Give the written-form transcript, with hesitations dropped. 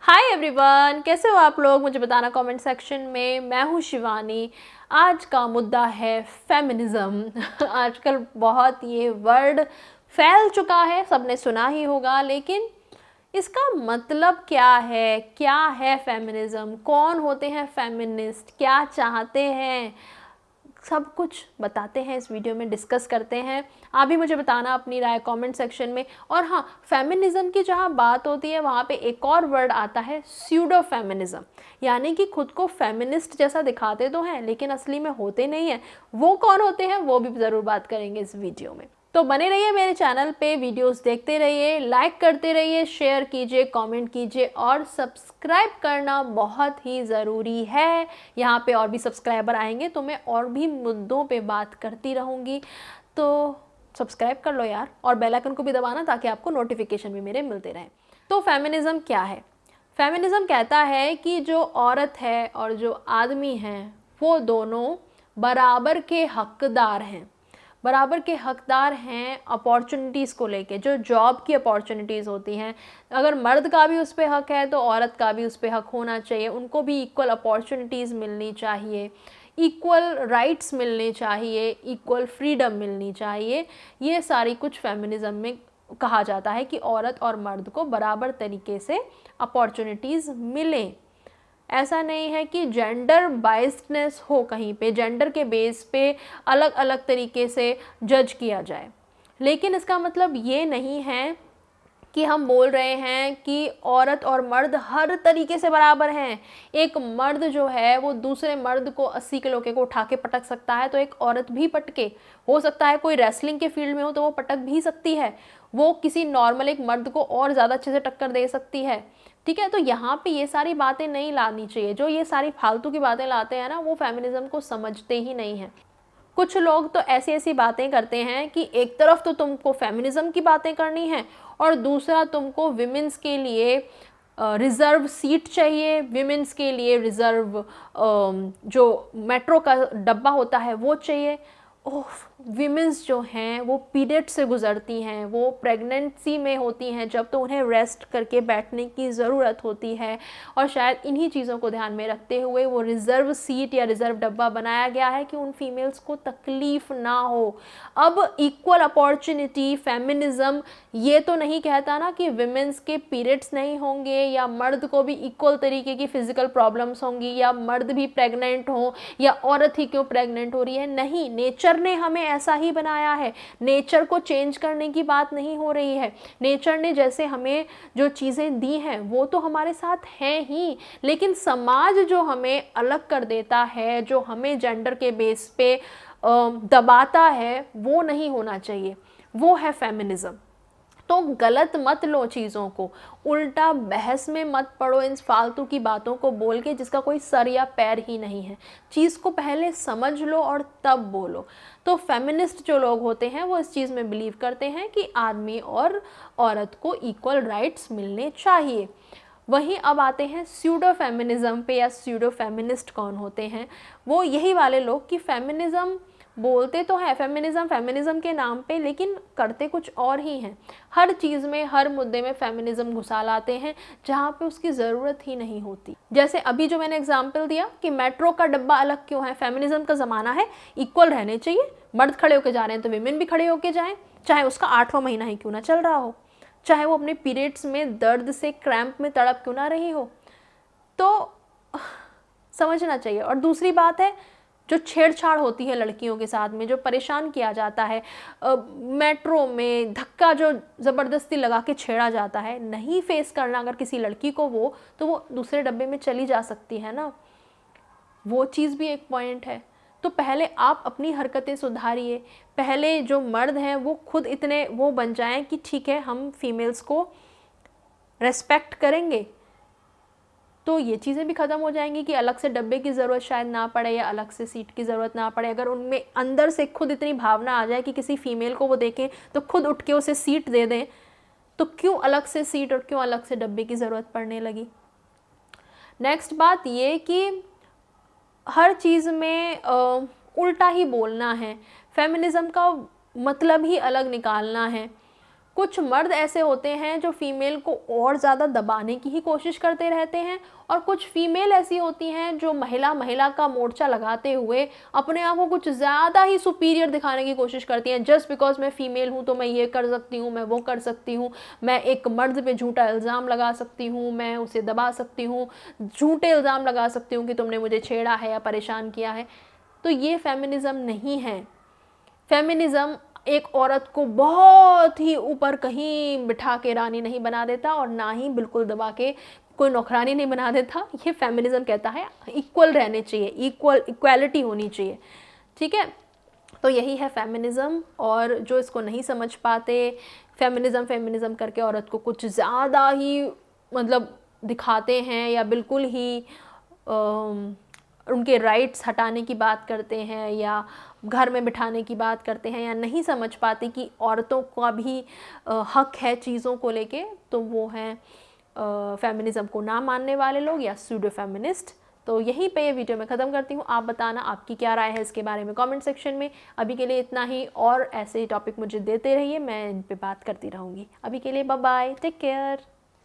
Hi everyone, कैसे हो आप लोग? मुझे बताना कमेंट सेक्शन में। मैं हूँ शिवानी। आज का मुद्दा है फेमिनिज्म। आजकल बहुत ये वर्ड फैल चुका है, सबने सुना ही होगा, लेकिन इसका मतलब क्या है फेमिनिज्म? कौन होते हैं फेमिनिस्ट? क्या चाहते हैं? सब कुछ बताते हैं, इस वीडियो में डिस्कस करते हैं। आप भी मुझे बताना अपनी राय कमेंट सेक्शन में। और हाँ, फेमिनिज्म की जहाँ बात होती है वहाँ पे एक और वर्ड आता है, स्यूडो फेमिनिज्म, यानी कि खुद को फेमिनिस्ट जैसा दिखाते तो हैं लेकिन असली में होते नहीं हैं। वो कौन होते हैं वो भी ज़रूर बात करेंगे इस वीडियो में। तो बने रहिए मेरे चैनल पे, वीडियोस देखते रहिए, लाइक करते रहिए, शेयर कीजिए, कमेंट कीजिए और सब्सक्राइब करना बहुत ही ज़रूरी है। यहाँ पे और भी सब्सक्राइबर आएंगे तो मैं और भी मुद्दों पे बात करती रहूँगी। तो सब्सक्राइब कर लो यार, और बेल आइकन को भी दबाना ताकि आपको नोटिफिकेशन भी मेरे मिलते रहें। तो फेमिनिज़म क्या है? फेमिनिज़म कहता है कि जो औरत है और जो आदमी हैं वो दोनों बराबर के हकदार हैं। बराबर के हकदार हैं अपॉर्चुनिटीज़ को लेके। जो जॉब की अपॉर्चुनिटीज़ होती हैं, अगर मर्द का भी उस पर हक है तो औरत का भी उस पर हक होना चाहिए। उनको भी इक्वल अपॉर्चुनिटीज़ मिलनी चाहिए, इक्वल राइट्स मिलने चाहिए, इक्वल फ्रीडम मिलनी चाहिए। ये सारी कुछ फेमिनिज़म में कहा जाता है कि औरत और मर्द को बराबर तरीके से अपॉर्चुनिटीज़ मिलें। ऐसा नहीं है कि जेंडर बाइस्डनेस हो, कहीं पे जेंडर के बेस पे अलग अलग तरीके से जज किया जाए। लेकिन इसका मतलब ये नहीं है कि हम बोल रहे हैं कि औरत और मर्द हर तरीके से बराबर हैं। एक मर्द जो है वो दूसरे मर्द को 80 किलो के को उठा के पटक सकता है, तो एक औरत भी पटके। हो सकता है कोई रेसलिंग के फील्ड में हो तो वो पटक भी सकती है, वो किसी नॉर्मल एक मर्द को और ज़्यादा अच्छे से टक्कर दे सकती है। ठीक है, तो यहाँ पे ये सारी बातें नहीं लानी चाहिए। जो ये सारी फालतू की बातें लाते हैं ना, वो फेमिनिज्म को समझते ही नहीं हैं। कुछ लोग तो ऐसी ऐसी बातें करते हैं कि एक तरफ तो तुमको फेमिनिज्म की बातें करनी है और दूसरा तुमको विमेंस के लिए रिज़र्व सीट चाहिए, विमेंस के लिए रिज़र्व जो मेट्रो का डब्बा होता है वो चाहिए। ओह, विमेंस जो हैं वो पीरियड से गुज़रती हैं, वो प्रेगनेंसी में होती हैं जब, तो उन्हें रेस्ट करके बैठने की ज़रूरत होती है। और शायद इन्हीं चीज़ों को ध्यान में रखते हुए वो रिज़र्व सीट या रिज़र्व डब्बा बनाया गया है कि उन फीमेल्स को तकलीफ़ ना हो। अब इक्वल अपॉर्चुनिटी फेमिनिज़म ये तो नहीं कहता ना कि विमेंस के पीरियड्स नहीं होंगे या मर्द को भी इक्वल तरीके की फ़िज़िकल प्रॉब्लम्स होंगी या मर्द भी प्रेग्नेंट हो या औरत ही क्यों प्रेग्नेंट हो रही है। नहीं, नेचर ने हमें ऐसा ही बनाया है। नेचर को चेंज करने की बात नहीं हो रही है। नेचर ने जैसे हमें जो चीज़ें दी हैं वो तो हमारे साथ हैं ही, लेकिन समाज जो हमें अलग कर देता है, जो हमें जेंडर के बेस पे दबाता है, वो नहीं होना चाहिए। वो है फेमिनिज्म। तो गलत मत लो चीज़ों को, उल्टा बहस में मत पड़ो इन फालतू की बातों को बोल के जिसका कोई सर या पैर ही नहीं है। चीज़ को पहले समझ लो और तब बोलो। तो फेमिनिस्ट जो लोग होते हैं वो इस चीज़ में बिलीव करते हैं कि आदमी और औरत को इक्वल राइट्स मिलने चाहिए। वहीं अब आते हैं स्यूडो फेमिनिज्म पे, या स्यूडो फेमिनिस्ट कौन होते हैं? वो यही वाले लोग कि फेमिनिज्म बोलते तो है फेमिनिज्म के नाम पे, लेकिन करते कुछ और ही हैं। हर चीज़ में, हर मुद्दे में फेमिनिज्म घुसा लाते हैं जहाँ पे उसकी ज़रूरत ही नहीं होती। जैसे अभी जो मैंने एग्जांपल दिया कि मेट्रो का डब्बा अलग क्यों है, फेमिनिज्म का ज़माना है, इक्वल रहने चाहिए। मर्द खड़े होके जा रहे हैं तो विमेन भी खड़े होके जाएं, चाहे उसका 8वां महीना ही क्यों ना चल रहा हो, चाहे वो अपने पीरियड्स में दर्द से क्रैम्प में तड़प क्यों ना रही हो। तो समझना चाहिए। और दूसरी बात है, जो छेड़छाड़ होती है लड़कियों के साथ में, जो परेशान किया जाता है, मेट्रो में धक्का जो ज़बरदस्ती लगा के छेड़ा जाता है, नहीं फेस करना अगर किसी लड़की को वो, तो वो दूसरे डब्बे में चली जा सकती है ना। वो चीज़ भी एक पॉइंट है। तो पहले आप अपनी हरकतें सुधारिए। पहले जो मर्द हैं वो खुद इतने वो बन जाएं कि ठीक है, हम फीमेल्स को रेस्पेक्ट करेंगे, तो ये चीज़ें भी ख़त्म हो जाएंगी कि अलग से डब्बे की ज़रूरत शायद ना पड़े या अलग से सीट की ज़रूरत ना पड़े। अगर उनमें अंदर से खुद इतनी भावना आ जाए कि किसी फीमेल को वो देखें तो खुद उठ के उसे सीट दे दें, तो क्यों अलग से सीट और क्यों अलग से डब्बे की ज़रूरत पड़ने लगी। नेक्स्ट बात ये कि हर चीज़ में उल्टा ही बोलना है, फेमिनिज़म का मतलब ही अलग निकालना है। कुछ मर्द ऐसे होते हैं जो फीमेल को और ज़्यादा दबाने की ही कोशिश करते रहते हैं, और कुछ फीमेल ऐसी होती हैं जो महिला महिला का मोर्चा लगाते हुए अपने आप को कुछ ज़्यादा ही सुपीरियर दिखाने की कोशिश करती हैं। जस्ट बिकॉज मैं फ़ीमेल हूँ तो मैं ये कर सकती हूँ, मैं वो कर सकती हूँ, मैं एक मर्द पे झूठा इल्ज़ाम लगा सकती हूँ, मैं उसे दबा सकती हूँ, झूठे इल्ज़ाम लगा सकती हूँ कि तुमने मुझे छेड़ा है या परेशान किया है। तो ये फेमिनिज़म नहीं है। फेमिनिज़म एक औरत को बहुत ही ऊपर कहीं बिठा के रानी नहीं बना देता, और ना ही बिल्कुल दबा के कोई नौकरानी नहीं बना देता। ये फेमिनिज़म कहता है इक्वल रहने चाहिए, इक्वालिटी होनी चाहिए, ठीक है। तो यही है फेमिनिज़म। और जो इसको नहीं समझ पाते, फेमिनिज़म करके औरत को कुछ ज़्यादा ही मतलब दिखाते हैं, या बिल्कुल ही उनके राइट्स हटाने की बात करते हैं, या घर में बिठाने की बात करते हैं, या नहीं समझ पाते कि औरतों का भी हक है चीज़ों को लेके, तो वो हैं फेमिनिज़म को ना मानने वाले लोग या सूडो फेमिनिस्ट। तो यहीं पे ये वीडियो मैं ख़त्म करती हूँ। आप बताना आपकी क्या राय है इसके बारे में कमेंट सेक्शन में। अभी के लिए इतना ही, और ऐसे टॉपिक मुझे देते रहिए, मैं इन पे बात करती रहूँगी। अभी के लिए बाय बाय, टेक केयर।